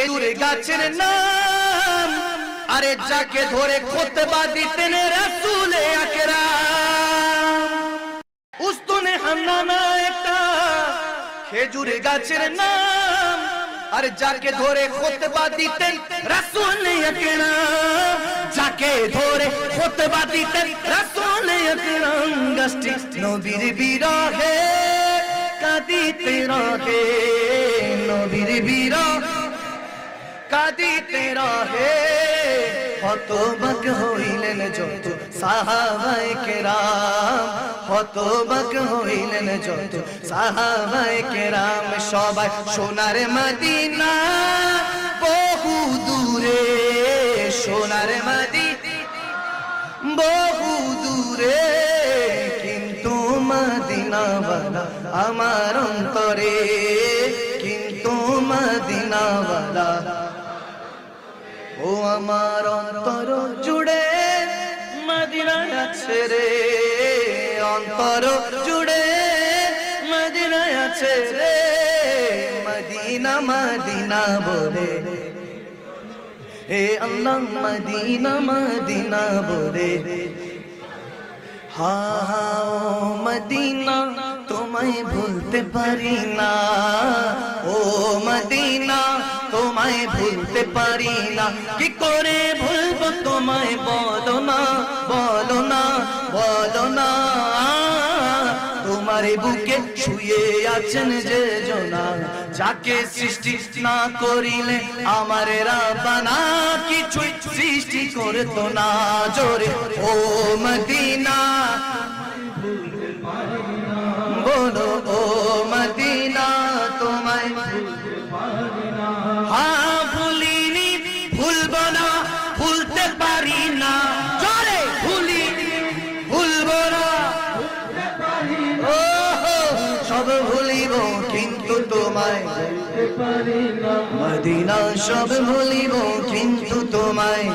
খেজুর গাছের নাম, আরে যাকে ধরে খুতবা দিতেন রাসূল আকরাম। উস্তুনে হান্নানা একটা খেজুর গাছের নাম, আর যাকে ধরে খুতবা দিতেন রাসূল আকরাম, যাকে ধরে খুতবা দিতেন রাসূল আকরাম। গাছটি নবীর বিরহে কাঁদিতে রহে, নবীর বিরহ কাঁদিতে রহে। হতবাক হইলেন যত সাহাবায়ে কেরাম, হতবাক হইলেন যত সাহাবায়ে কেরাম। সবাই সোনার মদিনা বহু দূরে, সোনার মদিনা বহু দূরে, কিন্তু মদিনাওয়ালা আমার অন্তরে, কিন্তু মদিনাওয়ালা ও আমার অন্তর জুড়ে মদিনা আছে রে, অন্তর জুড়ে মদিনা আছে রে। মদিনা মদিনা বলে হে আল্লাহ, মদিনা মদিনা বলে। হা হা ও মদিনা তোমায় ভুলতে পারি না, ও মদিনা তোমায় ভুলতে পারি না। কি করে ভুলবো তোমায় বলো না, বলো না, বলো না। তোমার বুকে শুয়ে আছেন যে জনা, যাকে সৃষ্টি না করিলে আমার রাব্বানা কিছুই সৃষ্টি করতো না। জোরে ও মদিনা বলো, ও মদিনা তোমায় হ্যাঁ ভুলিনি, ভুলবো না, ভুলতে পারি না। জোরে ভুলিনি, ভুলবো না, ও সব ভুলিব কিন্তু তোমায় মদিনা, সব ভুলিব কিন্তু তোমায়।